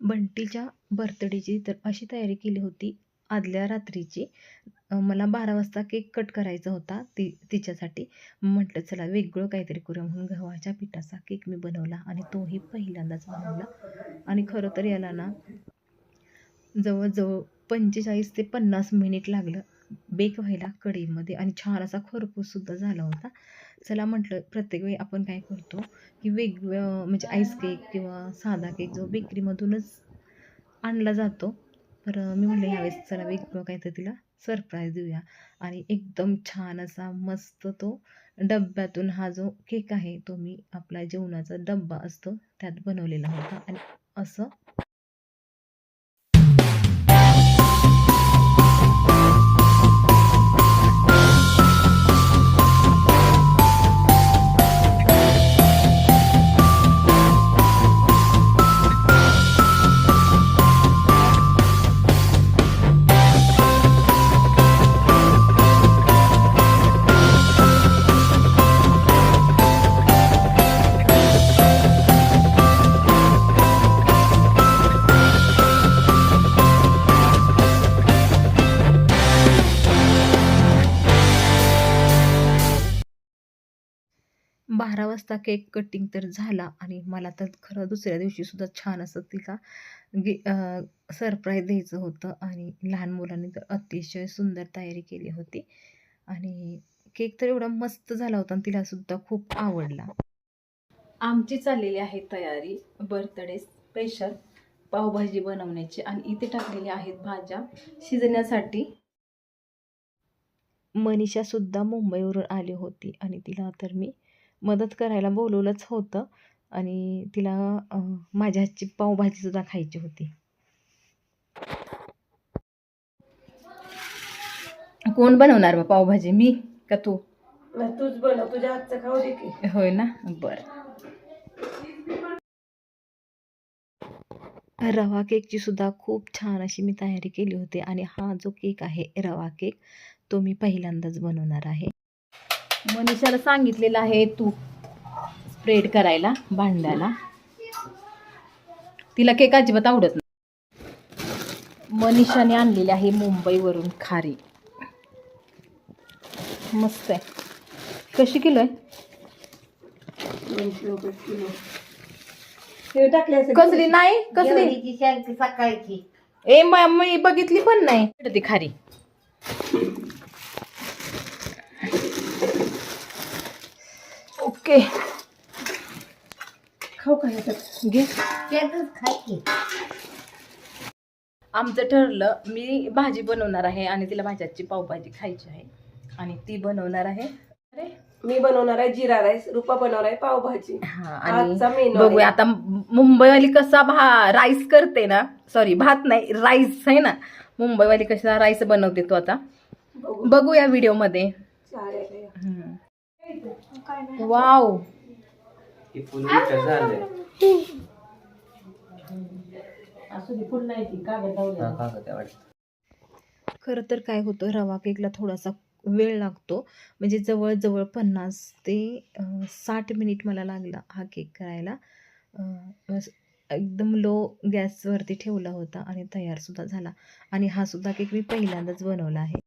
बंटीच्या बर्थडेची तर अशी तयारी केली होती आदल्या रात्रीची. मला 12 वाजता केक कट करायचा होता तिच्यासाठी. म्हटलं चला वेगळं काहीतरी करूया म्हणून गव्हाच्या पिठाचा केक मी बनवला आणि तोही पहिल्यांदाच बनवला. आणि खरं तर याला ना जवळजवळ 45 ते 50 मिनिट लागलं बेक व्हायला कढईमध्ये आणि छान असा खरपूससुद्धा झाला होता. चला म्हटलं प्रत्येक वेळी आपण काय करतो की वेगळं म्हणजे आईस केक किंवा साधा केक जो बेकरीमधूनच आणला जातो. तर मी म्हटलं ह्यावेळेस चला वेगळं काहीतरी तिला सरप्राईज देऊया आणि एकदम छान असा मस्त तो डब्यातून हा जो केक आहे तो मी आपला जेवणाचा डब्बा असतो त्यात बनवलेला होता. आणि असं 12 वाजता केक कटिंग तर झाला आणि मला तर खरं दुसऱ्या दिवशी सुद्धा छान असं तिला सरप्राईज द्यायचं होतं. आणि लहान मुलांनी तर अतिशय सुंदर तयारी केली होती आणि केक तर एवढा मस्त झाला होता आणि तिला सुद्धा खूप आवडला. आमची चाललेली आहे तयारी बर्थडे स्पेशल पावभाजी बनवण्याची आणि इथे टाकलेल्या आहेत भाज्या शिजण्यासाठी. मनीषा सुद्धा मुंबईवरून आली होती आणि तिला तर मी मदत करायला बोलवलंच होतं आणि तिला माझ्या हातची पावभाजी सुद्धा खायची होती. कोण बनवणार मग पावभाजी, मी का तू? तूच बनव, तुझ्या हातचं खाऊ दे की. होय ना, बरं. रवा केकची सुद्धा खूप छान अशी मी तयारी केली होती आणि हा जो केक आहे रवा केक तो मी पहिल्यांदाच बनवणार आहे. मनीषाला सांगितलेलं आहे तूप स्प्रेड करायला भांड्याला. तिला केक अजिबात आवडत नाही. मनीषाने आणलेली आहे मुंबईवरून खारी. मस्त आहे. कशी किलो आहे? 200 रुपये किलो. हे टाकले असेल. कसली नाही कसली सकाळची. मी बघितली पण नाही ती खारी. ओके खाऊ का ह्याच्यात? घे. खायची. आमचं ठरलं मी भाजी बनवणार आहे आणि तिला माझ्या हातची पावभाजी खायची आहे आणि ती बनवणार आहे. अरे मी बनवणार आहे जिरा राईस, रूपा बनवणार आहे पावभाजी. हा आणि आजचा मेनू बघूया आता मुंबईवाली कसा राईस करते ना, सॉरी भात नाही राईस आहे ना, मुंबईवाली कसा राईस बनवते तो आता बघूया व्हिडिओ मध्ये. वाव खरं तर काय होतं रवा केकला थोडासा वेळ लागतो म्हणजे जवळजवळ 50 ते 60 मिनिट मला लागला हा केक करायला. एकदम लो गॅसवरती ठेवला होता आणि तयार सुद्धा झाला. आणि हा सुद्धा केक मी पहिल्यांदाच बनवला आहे.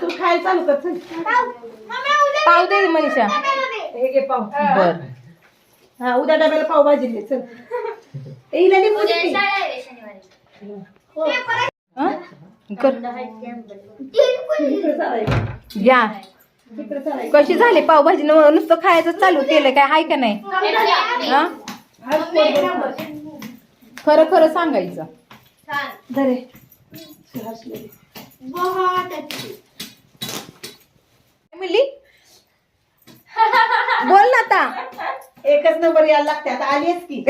तू खायला चालू कर. पाव दे मनीषा. हे घे पाव. बर हा उद्या डब्याला पावभाजी दे. चल येईल आणि घ्या. तिकडे चालायचं. कशी झाली पावभाजी नुसतं खायचं चालू केलं काय हाय का नाही हा? खरं खरं सांगायचं धरे. मिली बोल ना आता एकच नंबर यायला लागते आता आलीच की.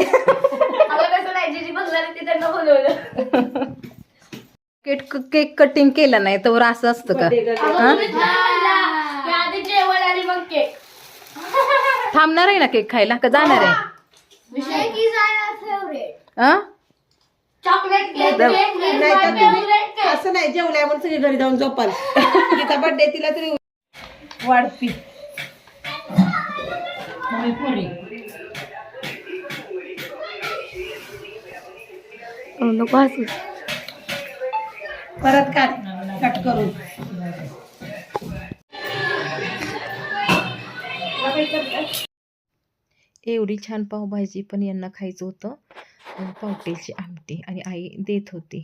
केक कटिंग केलं नाही तर असं असतं का हा? थांबणार आहे ना केक खायला का जाणार आहे हा? असं नाही जेवल्या म्हणून सगळी घरी जाऊन झोपाल. तिचा बर्थडे तिला तरी वाढती. नको हसू. परत कट करून एवढी छान पावभाजी पण यांना खायचं होतं. पावट्याची आमटी आणि आई देत होती.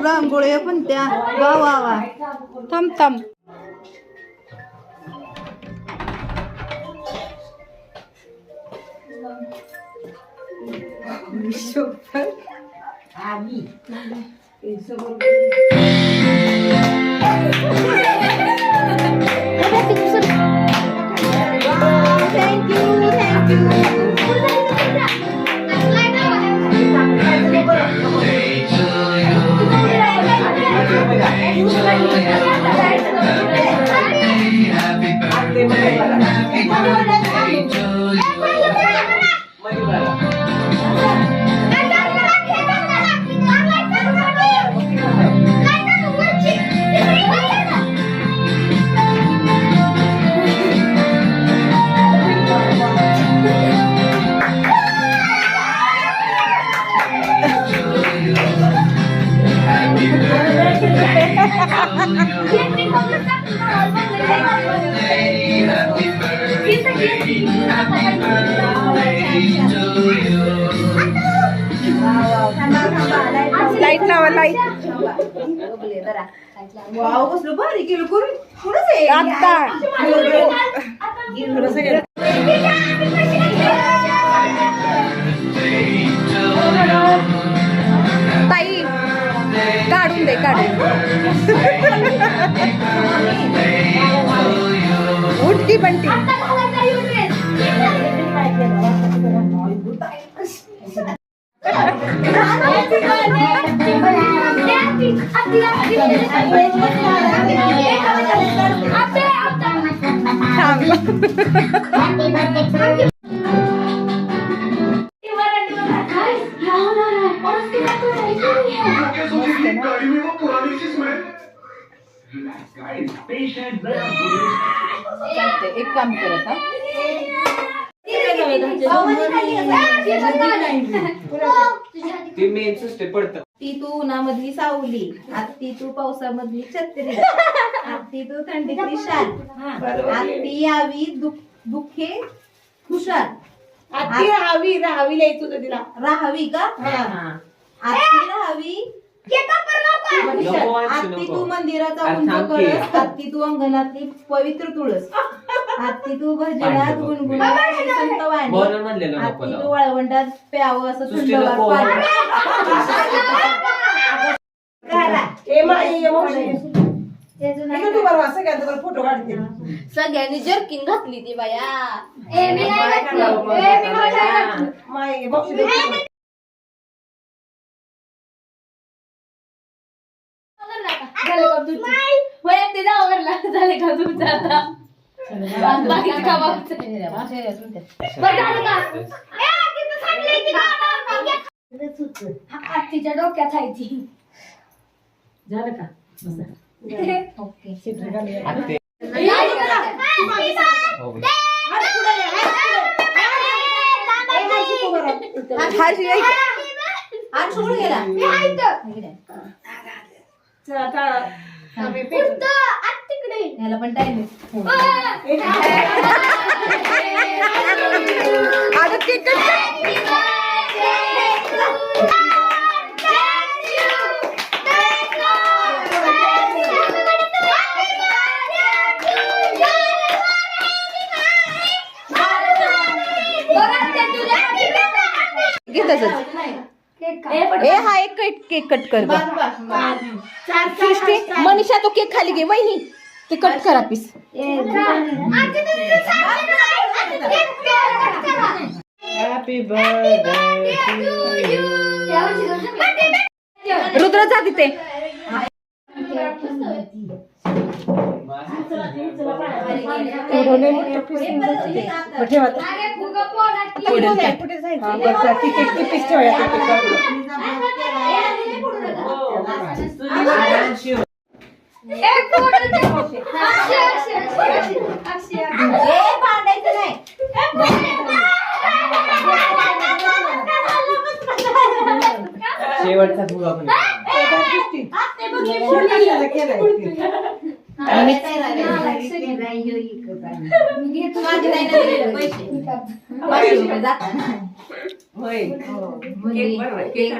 रांगोळ्या पण त्या वा वा वा. थांब थांब लाईट लावा लाईट. वाव कसलं भारी केलं करून. कुठंच आहे? आता ताई काढून दे काढून. उठकी बंटी. एक काम करत हा. ती तू उन्हामधली सावली, आत्ती तू पावसामधली छत्री, आत्ती तू थंडीतली शाल, आत्ती यावी दुःखे खुशाल. आत्ती राहावी राहावी लिहायचं होतं तिला. राहावी का? आत्ती राहावी आत्ती तू मंदिराचा उंच कळस, आत्ती तू अंगणातली पवित्र तुळस, आत्ती तू भजनात गुणगुणात संत वाणी, आत्ती तू वाळवंटात प्यावं असं थंडगार पाणी. फोटो काढते. सगळ्यांनी जर्किंग घातली ती बाया. झाले का तुमचं आता बाकीचं काम आत्तीच्या डोक्यात आहे ती. झालं का? ओके याला पण टाइम आता केक कट कर बस बस सृष्टी मनीषा तो केक खाली घे वहिनी ते कट करा piece Happy birthday to you. Rudra जा तिथे भांडायचं नाही शेवटचा फुगा पण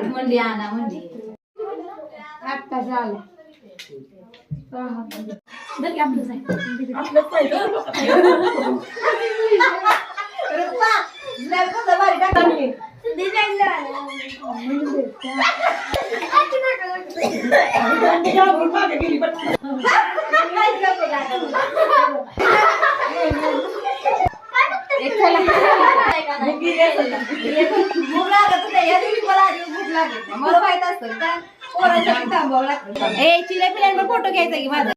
मंडी आणा मंडी मला माहित असतं का पोरांसाठी थांबावं लागतं ए चिल्या पिल्यांवर फोटो घ्यायचा की माझा